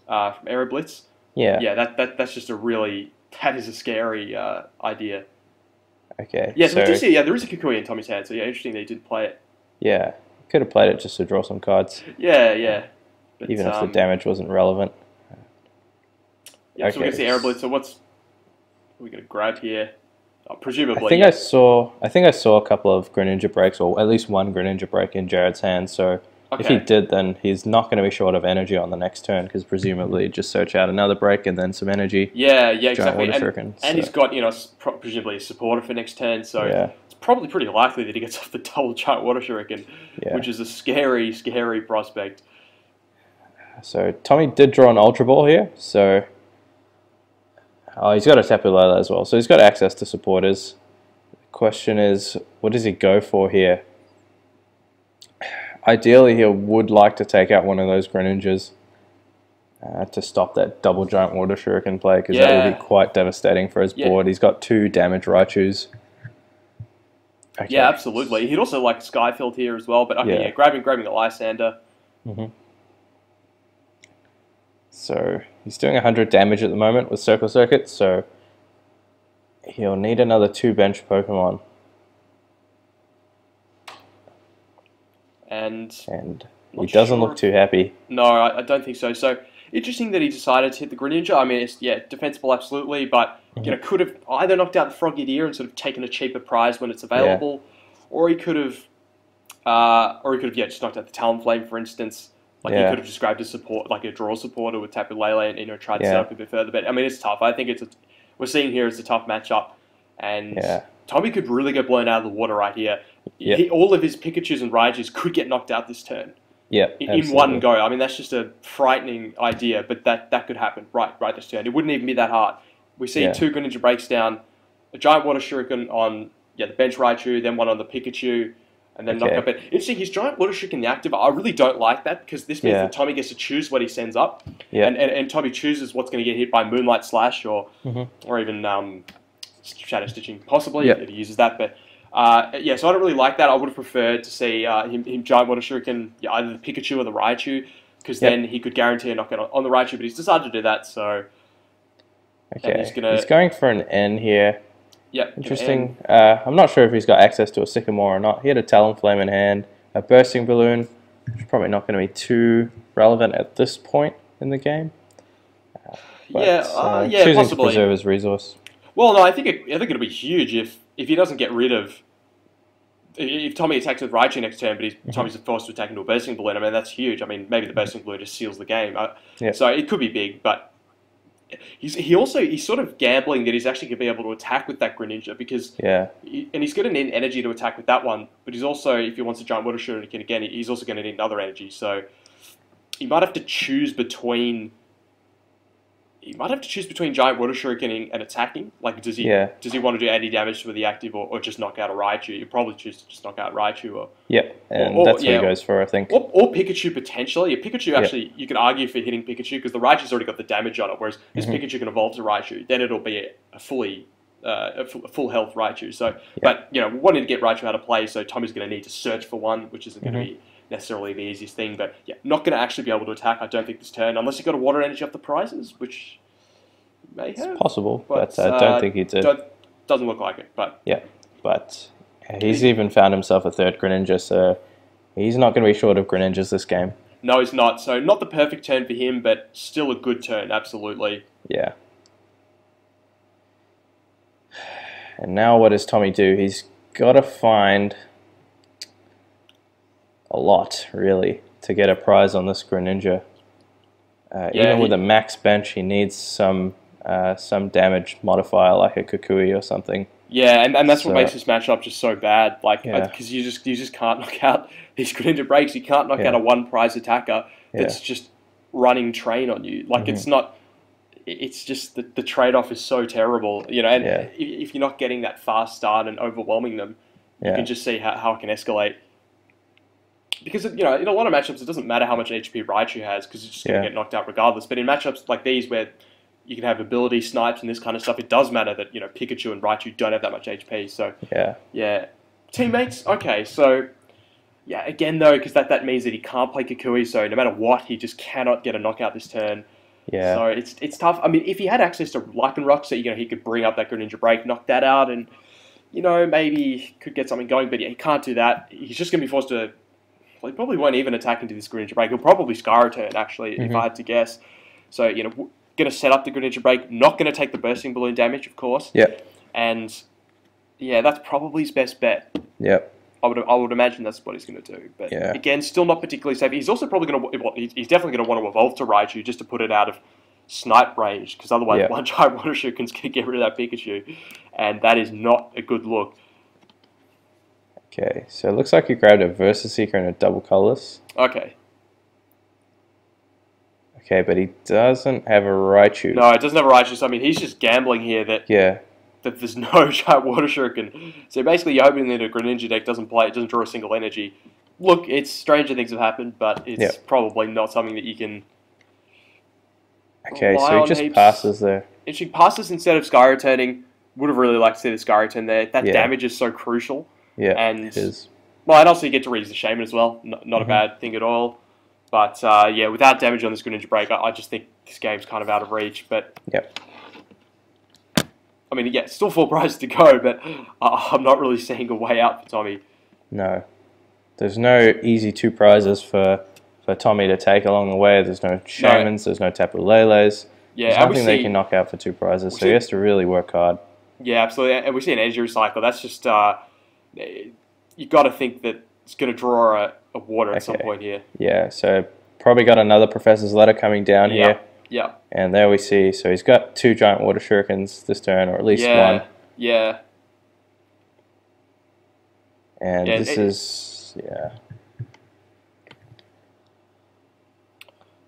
Aero Blitz. Yeah. Yeah, that's just that is a scary idea. Okay. Yeah, so we do see, there is a Kukui in Tommy's hand, so yeah, interesting that he did play it. Yeah. Could have played it just to draw some cards. Yeah. But, even if the damage wasn't relevant. Yeah, so we're going to see Aero Blitz, so what are we going to grab here? Presumably. I think I saw a couple of Greninja breaks, or at least 1 Greninja break in Jared's hand. So if he did, then he's not going to be short of energy on the next turn because presumably he'd just search out another break and then some energy. Yeah, exactly. Shuriken, and he's got presumably a supporter for next turn. So it's probably pretty likely that he gets off the double Giant Water Shuriken, which is a scary, scary prospect. So Tommy did draw an Ultra Ball here. So he's got a Tapu Lele as well, so he's got access to supporters. The question is, what does he go for here? Ideally, he would like to take out one of those Greninjas to stop that double Giant Water Shuriken play, because that would be quite devastating for his board. He's got 2 damage Raichus. Okay. Yeah, absolutely. He'd also like Skyfield here as well, but grabbing the Lysander. So he's doing 100 damage at the moment with Circle Circuit, so he'll need another 2 bench Pokemon. And he doesn't look too happy. No, I don't think so. So interesting that he decided to hit the Greninja. I mean, it's defensible absolutely, but could have either knocked out the Frogadier and sort of taken a cheaper prize when it's available, or he could have just knocked out the Talonflame, for instance. He could have just grabbed a support, like a draw supporter with Tapu Lele, and tried to set up a bit further. But I mean, it's tough. I think we're seeing here is a tough matchup, and Tommy could really get blown out of the water right here. All of his Pikachus and Raijus could get knocked out this turn. In one go. I mean, that's just a frightening idea, but that could happen right this turn. It wouldn't even be that hard. We see 2 Greninja breaks down, a Giant Water Shuriken on the bench Raichu, then one on the Pikachu, and then knock up it. Interesting, his Giant Water Shuriken the active, I really don't like that, because this means that Tommy gets to choose what he sends up, and Tommy chooses what's going to get hit by Moonlight Slash or even Shadow Stitching, possibly, if he uses that, but so I don't really like that. I would have preferred to see him Giant Water Shuriken either the Pikachu or the Raichu, because then he could guarantee a knockout on the Raichu, but he's decided to do that, so... Okay, he's going for an N here. Yeah. Interesting. I'm not sure if he's got access to a Sycamore or not. He had a Talonflame in hand, a Bursting Balloon, which is probably not going to be too relevant at this point in the game. Choosing possibly to preserve his resource. Well, no, I think it'll be huge if he doesn't get rid of... If Tommy attacks with Raichu next turn, but Tommy's forced to attack into a Bursting Balloon, I mean, that's huge. I mean, maybe the Bursting Balloon just seals the game. So it could be big, but... He's sort of gambling that he's actually going to be able to attack with that Greninja, because and he's going to need energy to attack with that one, but he's also, if he wants a Giant Water Shuriken again, he's also going to need another energy, so he might have to choose between Giant Water Shuriken and attacking. Like, does he want to do anti-damage with the active or just knock out a Raichu? He'd probably choose to just knock out Raichu. That's what he goes for, I think. Or Pikachu, potentially. Pikachu, actually, you can argue for hitting Pikachu, because the Raichu's already got the damage on it, whereas this Pikachu can evolve to Raichu. Then it'll be a full health Raichu. So, but, wanting to get Raichu out of play, so Tommy's going to need to search for one, which isn't going to be necessarily the easiest thing. But yeah, not going to actually be able to attack, I don't think, this turn, unless you got a water energy off the prizes, which may have. It's possible, but I don't think he did. Doesn't look like it, but... Yeah, but he's even found himself a third Greninja, so he's not going to be short of Greninjas this game. No, he's not. So not the perfect turn for him, but still a good turn, absolutely. Yeah. And now what does Tommy do? He's got to find a lot, really, to get a prize on this Greninja. Even with a max bench, he needs some damage modifier, like a Kukui or something. Yeah, and that's what makes this matchup just so bad. Like, because you just can't knock out these Greninja breaks. You can't knock out a one prize attacker that's just running train on you. Like, it's not. It's just the trade-off is so terrible, you know. And if you're not getting that fast start and overwhelming them, you can just see how it can escalate. Because, you know, in a lot of matchups, it doesn't matter how much HP Raichu has, because it's just going to get knocked out regardless. But in matchups like these, where you can have ability snipes and this kind of stuff, it does matter that, you know, Pikachu and Raichu don't have that much HP. So, yeah. Teammates, okay, so, yeah, again, though, because that means that he can't play Kukui, so no matter what, he just cannot get a knockout this turn. Yeah. So it's tough. I mean, if he had access to Lycanroc, so, you know, he could bring up that Greninja Break, knock that out, and, you know, maybe could get something going, but yeah, he can't do that. He's just going to be forced to... Well, he probably won't even attack into this Greninja Break. He'll probably Sky Return, actually, if I had to guess. So, you know, going to set up the Greninja Break, not going to take the Bursting Balloon damage, of course. Yep. And, yeah, that's probably his best bet. Yep. I would imagine that's what he's going to do. But, again, still not particularly safe. He's also probably going to... Well, he's definitely going to want to evolve to Raichu just to put it out of snipe range, because otherwise one giant Water Shuriken's going to get rid of that Pikachu. And that is not a good look. Okay, so it looks like he grabbed a Versus Seeker and a double colorless. Okay. Okay, but he doesn't have a Raichu. No, it doesn't have a Raichu, so I mean, he's just gambling here that that there's no giant Water Shuriken. So basically, you're hoping that a Greninja deck doesn't draw a single energy. Look, it's stranger things have happened, but it's probably not something that you can. Okay, so he just passes there. If she passes instead of Sky Returning, would have really liked to see the Sky Return there. That damage is so crucial. Yeah, and it is. Well, and also you get to reuse the Shaman as well. Not a bad thing at all. But yeah, without damage on this Greninja Break, I just think this game's kind of out of reach. But I mean, yeah, still 4 prizes to go, but I'm not really seeing a way out for Tommy. No, there's no easy 2 prizes for Tommy to take along the way. There's no Shamans, there's no Tapu Leles. Yeah, there's nothing they can knock out for 2 prizes, so he has to really work hard. Yeah, absolutely. And we see an energy recycle. That's just you got to think that it's going to draw a water at some point here. Yeah, so probably got another Professor's Letter coming down here. Yeah. And there we see, so he's got 2 giant Water Shurikens this turn, or at least 1. Yeah. And this is,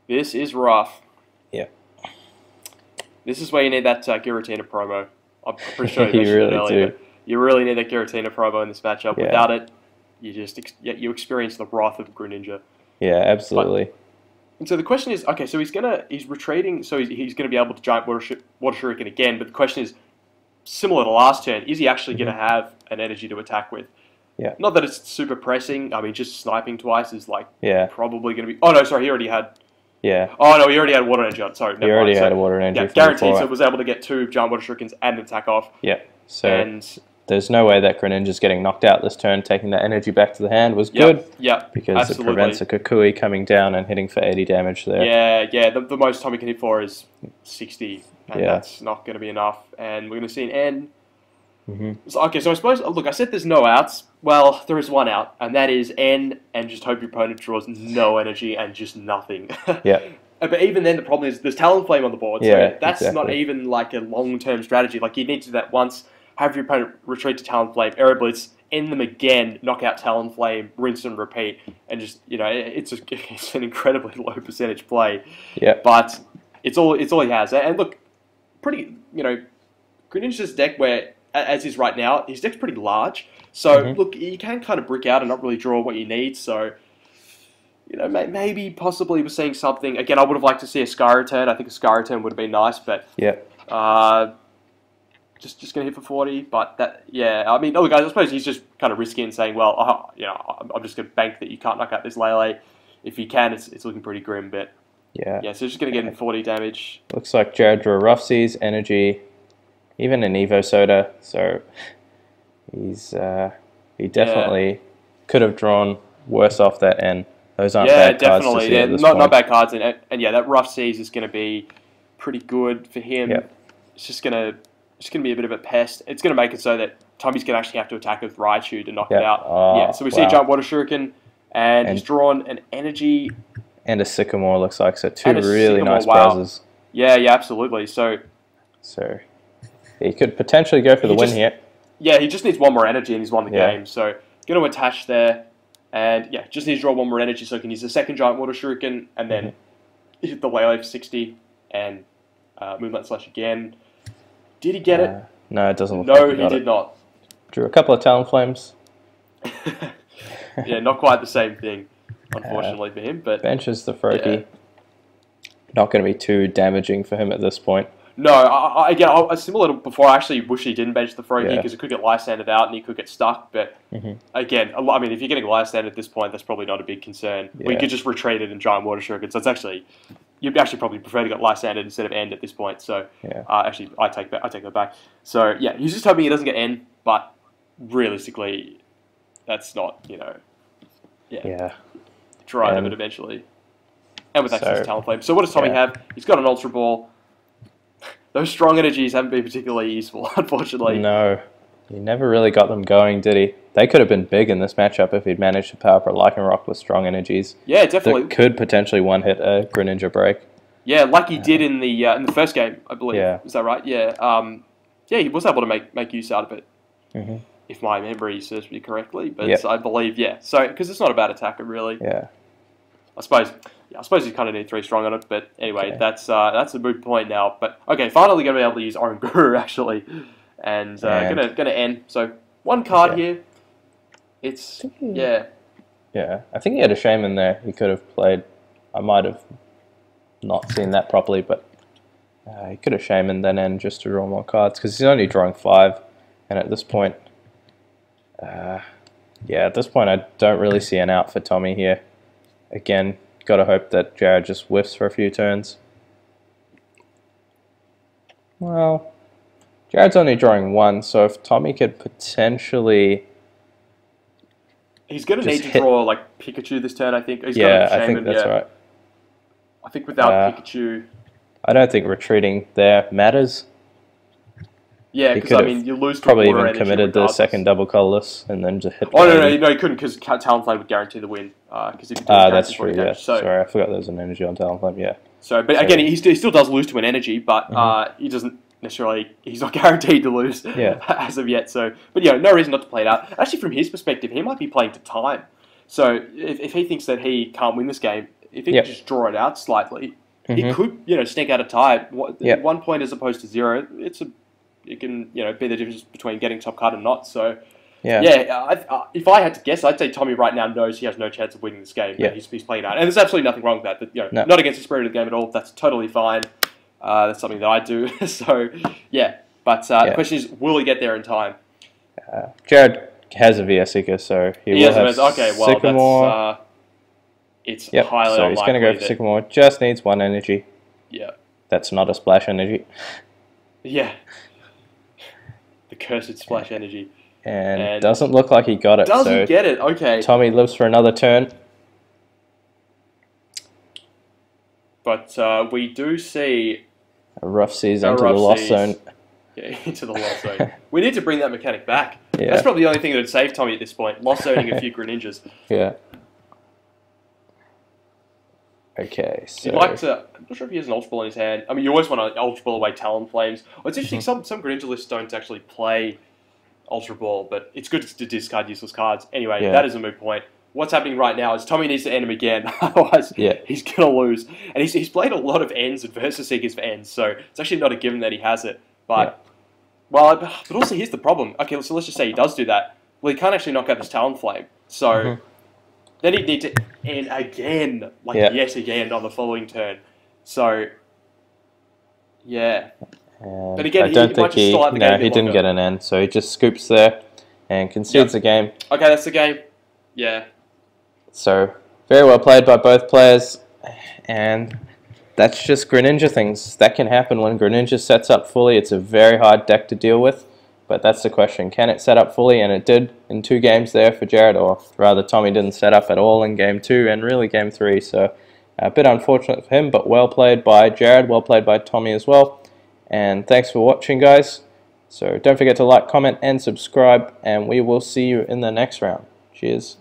This is rough. Yeah. This is where you need that Giratina promo. I'm pretty sure you mentioned really it earlier. do. You really need that Giratina promo in this matchup. Without it, you just you experience the wrath of Greninja. Yeah, absolutely. And so the question is, okay, so he's retreating, so he's going to be able to giant Water Shuriken again, but the question is, similar to last turn, is he actually going to have an energy to attack with? Yeah. Not that it's super pressing. I mean, just sniping twice is like probably going to be... Oh, no, sorry, he already had... Yeah. Oh, no, he already had Water Energy on. Sorry, he already had a Water Energy. Yeah, guaranteed, so was able to get 2 giant Water Shurikens and attack off. Yeah, so there's no way that Greninja's getting knocked out this turn. Taking that energy back to the hand was good. Yeah, because it prevents a Kukui coming down and hitting for 80 damage there. Yeah, the most Tommy can hit for is 60, and that's not going to be enough. And we're going to see an N. So, okay, so I suppose, look, I said there's no outs. Well, there is one out, and that is N, and just hope your opponent draws no energy and just nothing. Yeah. But even then, the problem is there's Talonflame on the board, so that's not even like a long-term strategy. Like, you need to do that once, have your opponent retreat to Talonflame, Air Blitz, end them again, knock out Talonflame, rinse and repeat, and just, you know, it's an incredibly low percentage play. Yeah. But it's all he has. And look, pretty, you know, Greninja's deck, where, as is right now, his deck's pretty large. So, look, you can kind of brick out and not really draw what you need, so... You know, maybe, possibly, we're seeing something. Again, I would have liked to see a Sky Return. I think a Sky Return would have been nice, but... Yeah. just going to hit for 40. But that, yeah, I mean, look, I suppose he's just kind of risky and saying, well, I'm just going to bank that you can't knock out this Lele. If you can, it's looking pretty grim. But Yeah. yeah, so just going to get in 40 damage. Looks like Jared drew a Rough Seas, Energy, even an Evo Soda. So he definitely could have drawn worse off that end. Those aren't bad cards to see at this point. Not bad cards. And yeah, that Rough Seas is going to be pretty good for him. Yep. It's just going to be a bit of a pest. It's going to make it so that Tommy's going to actually have to attack with Raichu to knock it out. Oh, So we see a Giant Water Shuriken, and he's drawn an Energy. And a Sycamore, looks like. So two really nice wow. browsers. Yeah, absolutely. So he could potentially go for the win here. Yeah, he just needs one more energy and he's won the game. So going to attach there. And yeah, just needs to draw one more energy so he can use the second Giant Water Shuriken and then hit the Lele for 60 and Moonlight Slash again. Did he get it? No, it doesn't look like he did not. Drew a couple of Talonflames. Yeah, not quite the same thing, unfortunately, for him. But benches the Froakie. Not going to be too damaging for him at this point. No, again, similar to before, I actually wish he didn't bench the Froakie because it could get Lysanded out and he could get stuck. But again, I mean, if you're getting Lysanded at this point, that's probably not a big concern. We could just retreat it in Giant Water Shuriken. So it's actually, you'd actually probably prefer to get Lysanded instead of End at this point. So actually, I take that back. So yeah, he's just hoping he doesn't get End, but realistically, that's not, dry of it eventually. And with access to Talonflame. So what does Tommy have? He's got an Ultra Ball. Those strong energies haven't been particularly useful, unfortunately. No. He never really got them going, did he? They could have been big in this matchup if he'd managed to power up a Lycanroc with strong energies. Yeah, definitely. That could potentially one-hit a Greninja break. Yeah, like he did in the first game, I believe. Yeah. Is that right? Yeah. He was able to make use out of it, if my memory serves me correctly. But I believe, So, because it's not a bad attacker, really. Yeah. I suppose you kind of need 3 strong on it, but anyway, that's a moot point now. But okay, finally going to be able to use Oranguru actually, and gonna end. So one card here. It's Yeah, I think he had a Shaman there. He could have played. I might have not seen that properly, but he could have Shaman then end just to draw more cards because he's only drawing 5, and at this point, I don't really see an out for Tommy here. Again, got to hope that Jared just whiffs for a few turns. Well, Jared's only drawing 1, so if Tommy could potentially... He's going to need to draw like Pikachu this turn, I think. He's I think that's right. I think without Pikachu... I don't think retreating there matters. Yeah, because I mean, you lose to probably water even committed the second double colorless and then just hit. No, he couldn't because Talonflame would guarantee the win. That's true. Yeah, sorry, I forgot there was an energy on Talonflame. Yeah. So, but again, he still does lose to an energy, but he doesn't necessarily. He's not guaranteed to lose. As of yet. So, but no reason not to play it out. Actually, from his perspective, he might be playing to time. So, if he thinks that he can't win this game, if he can just draw it out slightly, he could sneak out a tie. 1 point as opposed to 0. It can be the difference between getting top card and not. So if I had to guess, I'd say Tommy right now knows he has no chance of winning this game. But he's playing out, and there's absolutely nothing wrong with that. But not against the spirit of the game at all. That's totally fine. That's something that I do. So but the question is, will he get there in time? Jared has a VS Seeker, so he will have Sycamore. It's highly so he's going to go for Sycamore. Just needs 1 energy. Yeah. That's not a splash energy. Yeah. The cursed splash energy. And doesn't look like he got it. Doesn't get it, okay. Tommy lives for another turn. But we do see... A Rough Seas into the Lost Zone. Yeah, into the Lost Zone. We need to bring that mechanic back. Yeah. That's probably the only thing that would save Tommy at this point. Lost Zoning a few Greninjas. Yeah. Okay, so... He'd like to... I'm not sure if he has an Ultra Ball in his hand. I mean, you always want to Ultra Ball away Talonflames. Well, it's interesting, some Greninja lists don't actually play Ultra Ball, but it's good to discard useless cards. Anyway, that is a moot point. What's happening right now is Tommy needs to end him again, otherwise he's going to lose. And he's played a lot of ends and Versus Seekers for ends, so it's actually not a given that he has it. But but also here's the problem. Okay, so let's just say he does do that. Well, he can't actually knock out this Talonflame, so... Then he'd need to end again, yet again on the following turn. So, And But again, I don't he think might just stall out the game a bit he didn't longer. get an end, so he just scoops there and concedes the game. Okay, that's the game. Yeah. So very well played by both players, and that's just Greninja things. That can happen when Greninja sets up fully. It's a very hard deck to deal with, but that's the question. Can it set up fully? And it did in 2 games there for Jared, or rather Tommy didn't set up at all in Game 2 and really Game 3, so a bit unfortunate for him, but well played by Jared, well played by Tommy as well. And thanks for watching, guys. So don't forget to like, comment, and subscribe, and we will see you in the next round. Cheers.